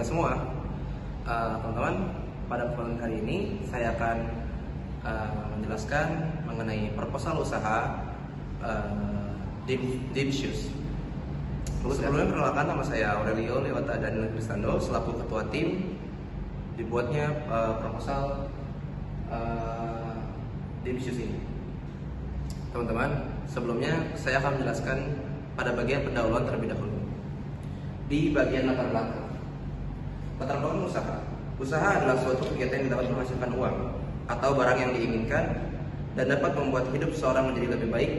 kita semua. Teman-teman, pada pertemuan kali ini saya akan menjelaskan mengenai proposal usaha Dim Shoes. Sebelumnya perkenalkan, nama saya Aurelio Lewata Daniel Cristando selaku ketua tim dibuatnya proposal Dim Shoes ini. Teman-teman, sebelumnya saya akan menjelaskan pada bagian pendahuluan terlebih dahulu. Di bagian latar belakang usaha. Usaha adalah suatu kegiatan yang dapat menghasilkan uang atau barang yang diinginkan dan dapat membuat hidup seseorang menjadi lebih baik.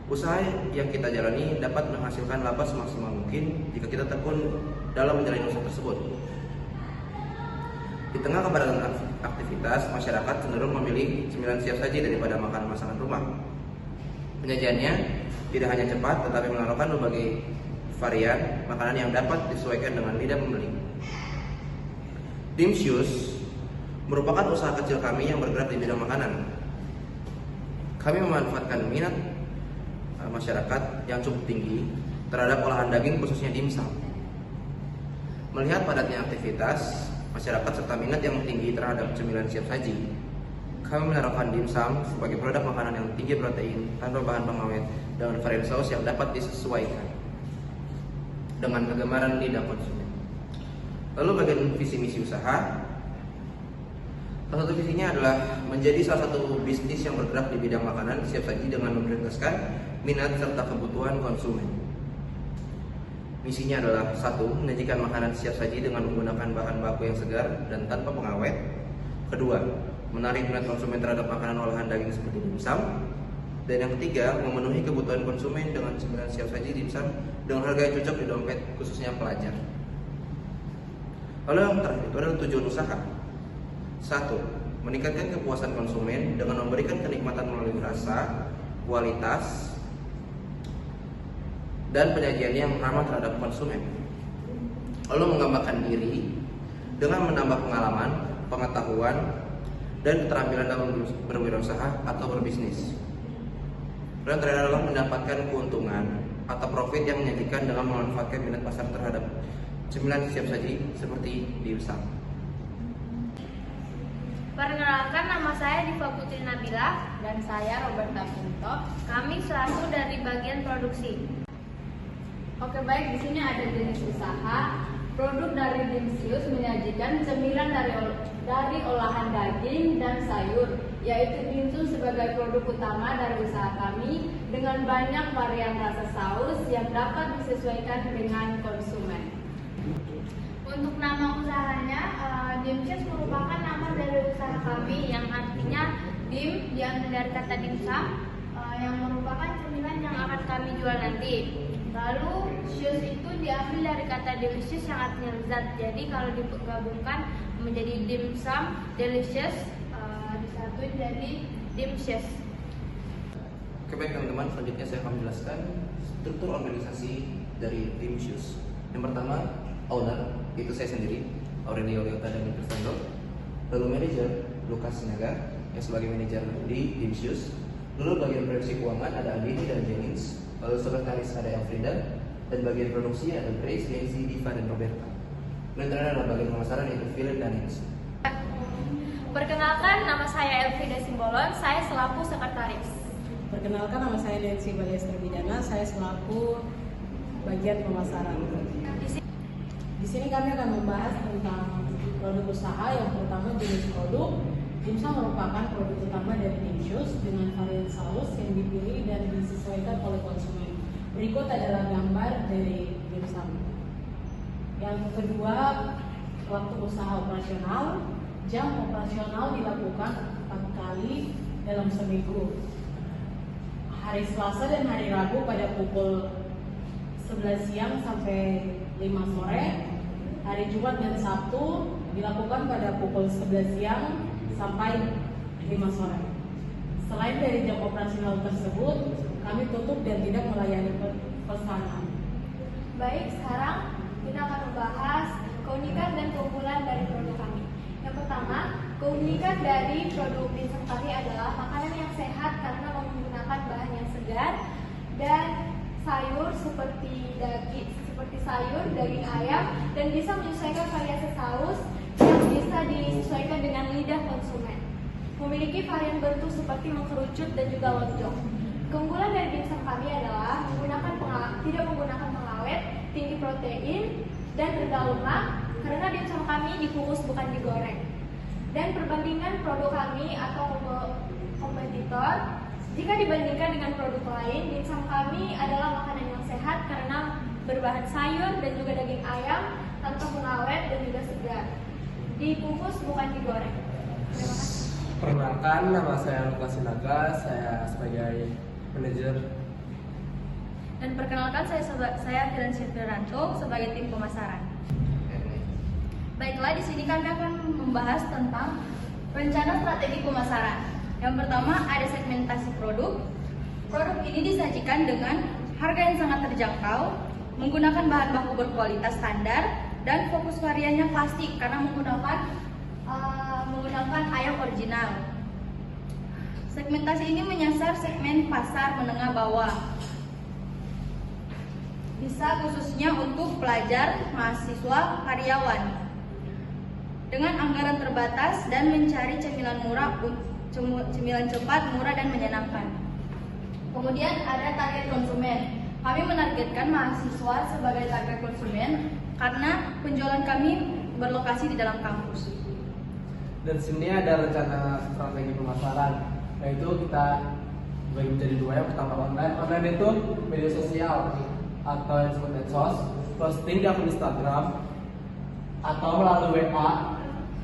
Usaha yang kita jalani dapat menghasilkan laba semaksimal mungkin jika kita tekun dalam menjalani usaha tersebut. Di tengah kepadatan aktivitas, masyarakat cenderung memilih cemilan siap saji daripada makanan masakan rumah. Penyajiannya tidak hanya cepat, tetapi menawarkan berbagai varian makanan yang dapat disesuaikan dengan lidah pembeli. Dim Shoes merupakan usaha kecil kami yang bergerak di bidang makanan. Kami memanfaatkan minat masyarakat yang cukup tinggi terhadap olahan daging, khususnya dimsum. Melihat padatnya aktivitas masyarakat serta minat yang tinggi terhadap cemilan siap saji, kami menaruhkan dimsum sebagai produk makanan yang tinggi protein tanpa bahan pengawet dengan varian saus yang dapat disesuaikan dengan kegemaran lidah konsumen. Lalu bagian visi misi usaha. Salah satu visinya adalah menjadi salah satu bisnis yang bergerak di bidang makanan siap saji dengan memprioritaskan minat serta kebutuhan konsumen. Misinya adalah 1. Menyajikan makanan siap saji dengan menggunakan bahan baku yang segar dan tanpa pengawet. 2. Menarik minat konsumen terhadap makanan olahan daging seperti dimsum. Dan yang 3, memenuhi kebutuhan konsumen dengan cemilan siap saji dimsum dengan harga yang cocok di dompet, khususnya pelajar. Lalu yang terakhir itu adalah tujuan usaha. 1. Meningkatkan kepuasan konsumen dengan memberikan kenikmatan melalui rasa, kualitas, dan penyajian yang ramah terhadap konsumen. Lalu mengembangkan diri dengan menambah pengalaman, pengetahuan, dan keterampilan dalam berwirausaha atau berbisnis. Dan terakhir adalah mendapatkan keuntungan atau profit yang menyajikan dengan memanfaatkan minat pasar terhadap cemilan siap saji seperti dimsum. Perkenalkan, nama saya Diva Putri Nabila dan saya Roberta Punto. Kami selaku dari bagian produksi. Oke, baik, di sini ada jenis usaha. Produk dari Dim Shoes menyajikan cemilan dari olahan daging dan sayur, yaitu dimsum sebagai produk utama dari usaha kami dengan banyak varian rasa saus yang dapat disesuaikan dengan konsumen. Untuk nama usahanya, Dim Shoes merupakan nama dari usaha kami yang artinya dim diambil dari kata dimsum yang merupakan cemilan yang akan kami jual nanti. Lalu shoes itu diambil dari kata delicious yang artinya lezat. Jadi kalau digabungkan menjadi dimsum delicious, disatuin jadi Dim Shoes. Oke, baik teman-teman, selanjutnya saya akan menjelaskan struktur organisasi dari Dim Shoes. Yang pertama, owner, itu saya sendiri, Aurelio Lewata Daniel Cristando. Lalu manajer, Lukas Sinaga yang sebagai manajer di Dim Shoes. Lalu bagian proyeksi keuangan ada Andini dan Jennings. Lalu sekretaris ada Elfrida, dan bagian produksi ada Grace, Nancy, Diva, dan Roberta. Dan terakhir adalah bagian pemasaran yaitu Philip dan Nancy. Perkenalkan, nama saya Elfrida Simbolon, saya selaku sekretaris. Perkenalkan, nama saya Nancy Balester Bidana, saya selaku bagian pemasaran. Di sini kami akan membahas tentang produk usaha. Yang pertama, jenis produk. Dimsum merupakan produk utama dari Dim Shoes dengan varian saus yang dipilih dan disesuaikan oleh konsumen. Berikut adalah gambar dari dimsum. Yang kedua, waktu usaha operasional. Jam operasional dilakukan 4 kali dalam seminggu. Hari Selasa dan hari Rabu pada pukul 11 siang sampai 5 sore. Hari Jumat dan Sabtu dilakukan pada pukul 11 siang sampai 5 sore. Selain dari jam operasional tersebut, kami tutup dan tidak melayani pesanan. Baik, sekarang kita akan membahas keunikan dan keunggulan dari produk kami. Yang pertama, keunikan dari produk dimsum kami adalah makanan yang sehat karena menggunakan bahan yang segar dan sayur seperti seperti sayur, daging ayam, dan bisa menyesuaikan variasi saus yang bisa disesuaikan dengan lidah konsumen. Memiliki varian bentuk seperti mengkerucut dan juga lonjong. Keunggulan dari dimsum kami adalah tidak menggunakan pengawet, tinggi protein, dan rendah lemak karena dimsum kami dikukus bukan digoreng. Dan perbandingan produk kami atau kompetitor, jika dibandingkan dengan produk lain, dimsum kami adalah makanan yang sehat karena berbahan sayur dan juga daging ayam tanpa pengawet dan juga segar. Dikukus bukan digoreng. Terima kasih. Perkenalkan, nama saya Lukas Sinaga, saya sebagai manajer. Dan perkenalkan saya Firan Sifranto sebagai tim pemasaran. Baiklah, di sini kami akan membahas tentang rencana strategi pemasaran. Yang pertama ada segmentasi produk. Produk ini disajikan dengan harga yang sangat terjangkau, menggunakan bahan baku berkualitas standar, dan fokus variannya plastik karena menggunakan ayam original. Segmentasi ini menyasar segmen pasar menengah bawah. Bisa khususnya untuk pelajar, mahasiswa, karyawan. Dengan anggaran terbatas dan mencari cemilan cepat, murah, dan menyenangkan. Kemudian ada target konsumen. Kami menargetkan mahasiswa sebagai target konsumen karena penjualan kami berlokasi di dalam kampus. Dan di sini ada rencana strategi pemasaran, yaitu kita bagi menjadi dua. Yang pertama online. Online itu media sosial atau yang disebut medsos, posting di akun Instagram atau melalui WA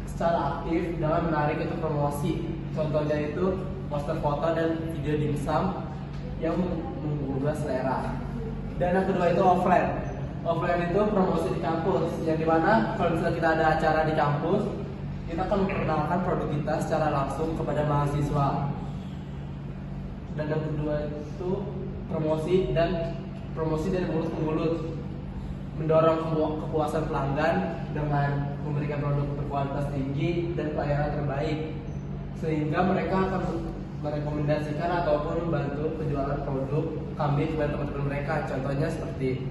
secara aktif dengan menarik untuk promosi. Contohnya itu poster foto dan video dimsum yang menggugah selera. Dan yang kedua itu offline. Offline itu promosi di kampus, yang dimana kalau misalnya kita ada acara di kampus, kita akan memperkenalkan produk kita secara langsung kepada mahasiswa. Dan yang kedua itu promosi dari mulut ke mulut, mendorong kepuasan pelanggan dengan memberikan produk berkualitas tinggi dan pelayanan terbaik, sehingga mereka akan merekomendasikan ataupun membantu penjualan produk kami kepada teman-teman mereka. Contohnya seperti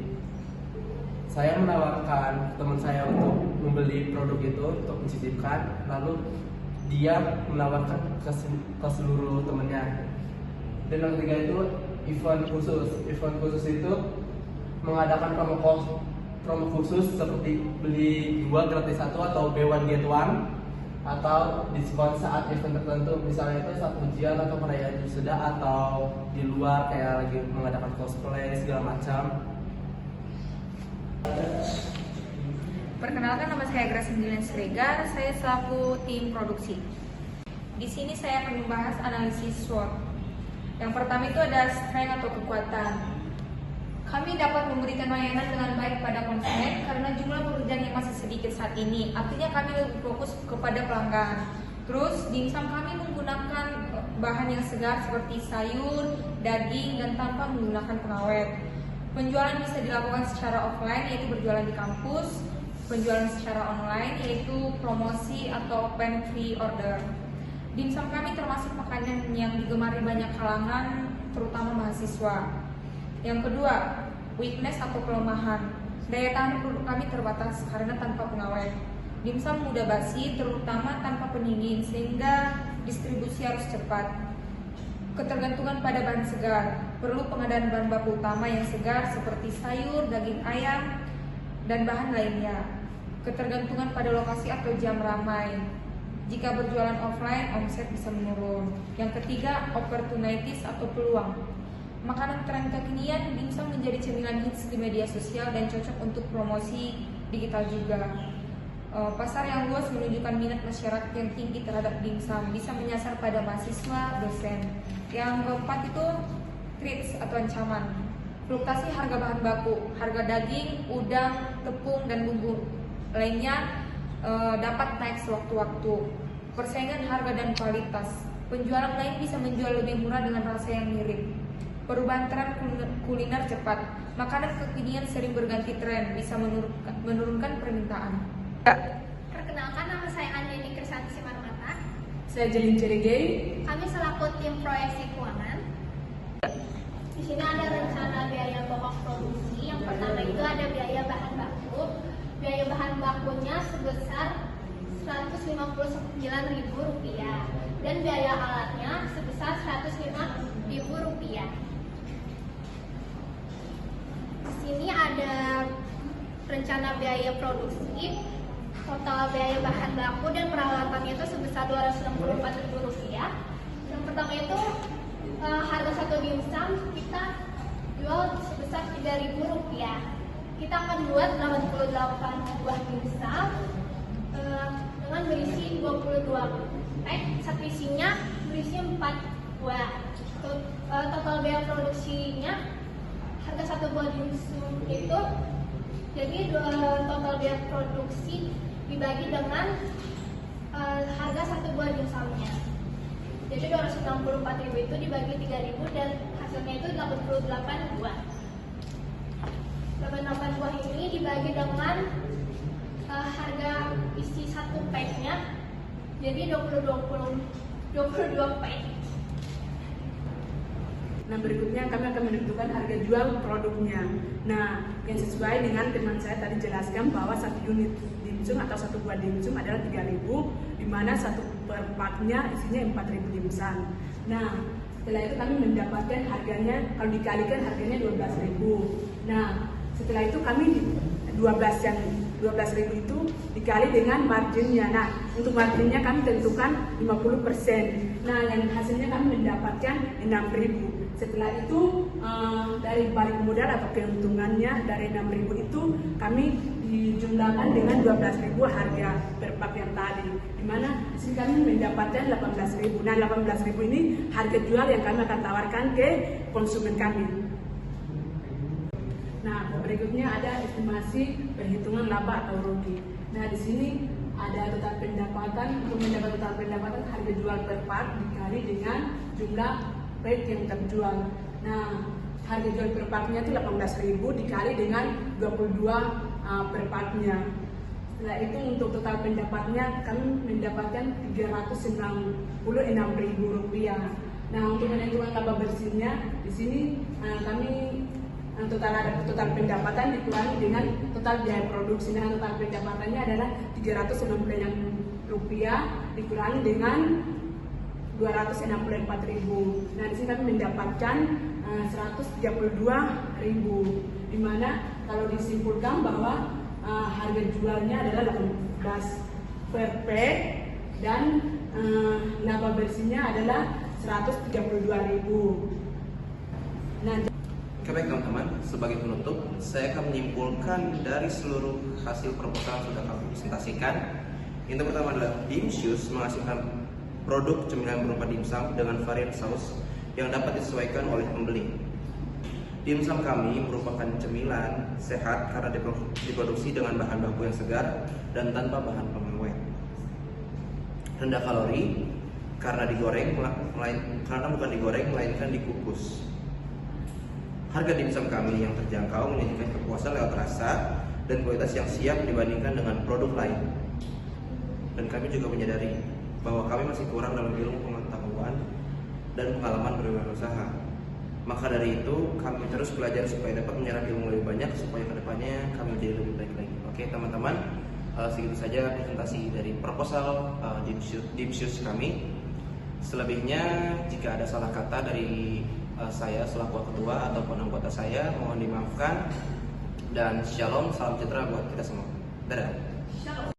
saya menawarkan teman saya untuk membeli produk itu untuk mencicipkan, lalu dia menawarkan ke seluruh temannya. Dan yang ketiga itu event khusus. Event khusus itu mengadakan promo khusus seperti beli 2 gratis 1 atau buy one get one, atau diskon saat event tertentu, misalnya itu saat ujian atau perayaan wisuda atau di luar kayak lagi mengadakan cosplay segala macam. Perkenalkan, nama saya Grace Indilian Srega, saya selaku tim produksi. Di sini saya akan membahas analisis SWOT. Yang pertama itu ada strength atau kekuatan. Kami dapat memberikan layanan dengan baik pada konsumen karena jumlah pekerjaan yang masih sedikit saat ini. Artinya kami lebih fokus kepada pelanggan. Terus dimsum kami menggunakan bahan yang segar seperti sayur, daging, dan tanpa menggunakan pengawet. Penjualan bisa dilakukan secara offline, yaitu berjualan di kampus. Penjualan secara online, yaitu promosi atau open free order. Dimsum kami termasuk makanan yang digemari banyak kalangan, terutama mahasiswa. Yang kedua, weakness atau kelemahan. Daya tahan produk kami terbatas karena tanpa pengawet. Dimsum mudah basi, terutama tanpa pendingin, sehingga distribusi harus cepat. Ketergantungan pada bahan segar. Perlu pengadaan bahan baku utama yang segar seperti sayur, daging ayam, dan bahan lainnya. Ketergantungan pada lokasi atau jam ramai. Jika berjualan offline, omset bisa menurun. Yang ketiga, opportunities atau peluang. Makanan tren kekinian, dimsum menjadi cemilan hits di media sosial dan cocok untuk promosi digital juga. Pasar yang luas menunjukkan minat masyarakat yang tinggi terhadap dimsum, bisa menyasar pada mahasiswa, dosen. Yang keempat itu threats atau ancaman. Fluktuasi harga bahan baku, harga daging, udang, tepung, dan bumbu lainnya dapat naik sewaktu-waktu. Persaingan harga dan kualitas. Penjualan lain bisa menjual lebih murah dengan rasa yang mirip. Perubahan tren kuliner cepat. Makanan kekinian sering berganti tren, bisa menurunkan permintaan. Perkenalkan, nama saya Anjani Krisanti Simarmata. Saya Jelin Cerigei. Kami selaku tim proyeksi keuangan. Di sini ada rencana biaya pokok produksi. Yang pertama itu ada biaya bahan baku. Biaya bahan bakunya sebesar Rp159.000 dan biaya alatnya sebesar Rp105.000. Di sini ada rencana biaya produksi. Total biaya bahan baku dan peralatannya itu sebesar Rp264.000. Yang pertama itu harga satu dimsum kita jual sebesar Rp3.000. Kita akan buat 88 buah dimsum dengan berisi 22 pack. Satu isinya berisi 4 buah. Total biaya produksinya harga satu buah dimsum itu jadi total biaya produksi dibagi dengan harga satu buah dimsumnya. Jadi Rp264.000 itu dibagi 3.000 dan hasilnya itu 88 buah. 88 buah ini dibagi dengan harga isi satu packnya, jadi 22 pack. Nah, berikutnya kami akan menentukan harga jual produknya. Nah, yang sesuai dengan teman saya tadi jelaskan bahwa satu unit dimsum atau satu buah dimsum adalah 3.000, di mana satu per paknya isinya 4.000 dimsum. Nah, setelah itu kami mendapatkan harganya, kalau dikalikan harganya 12.000. Nah, setelah itu kami 12.000 itu dikali dengan marginnya. Nah, untuk marginnya kami tentukan 50%. Nah, yang hasilnya kami mendapatkan 6.000. Setelah itu dari balik modal atau keuntungannya dari 6.000 itu kami dijumlahkan dengan 12.000 harga per pak yang tadi, dimana di sini kami mendapatkan 18.000. Nah, 18.000 ini harga jual yang kami akan tawarkan ke konsumen kami. Nah, berikutnya ada estimasi perhitungan laba atau rugi. Nah, di sini ada total pendapatan. Untuk mendapat total pendapatan, harga jual per pak dikali dengan jumlah pack yang terjual. Nah, harga jual per paknya itu 18.000 dikali dengan 22 per paknya. Setelah itu untuk total pendapatnya kami mendapatkan Rp396.000. Nah, untuk menentukan laba bersihnya di sini kami total pendapatan dikurangi dengan total biaya produksi. Nah, total pendapatannya adalah Rp396 dikurangi dengan 264.000. Nah, di sini kami mendapatkan 132.000, di mana kalau disimpulkan bahwa harga jualnya adalah 18 per pack dan laba bersihnya adalah 132.000. Nah, Oke, baik teman-teman, sebagai penutup saya akan menyimpulkan dari seluruh hasil proposal yang sudah kami presentasikan. Yang pertama adalah Dimsius menghasilkan produk cemilan berupa dimsum dengan varian saus yang dapat disesuaikan oleh pembeli. Dimsum kami merupakan cemilan sehat karena diproduksi dengan bahan baku yang segar dan tanpa bahan pengawet. Rendah kalori karena bukan digoreng melainkan dikukus. Harga dimsum kami yang terjangkau menunjukkan kepuasan lewat rasa dan kualitas yang siap dibandingkan dengan produk lain. Dan kami juga menyadari bahwa kami masih kurang dalam ilmu pengetahuan dan pengalaman berwirausaha. Maka dari itu kami terus belajar supaya dapat menyerap ilmu lebih banyak supaya kedepannya kami menjadi lebih baik lagi. Oke teman-teman, segitu saja presentasi dari proposal Dimsius kami. Selebihnya jika ada salah kata dari saya selaku ketua ataupun anggota saya mohon dimaafkan, dan shalom, salam sejahtera buat kita semua. Dadah. Shalom.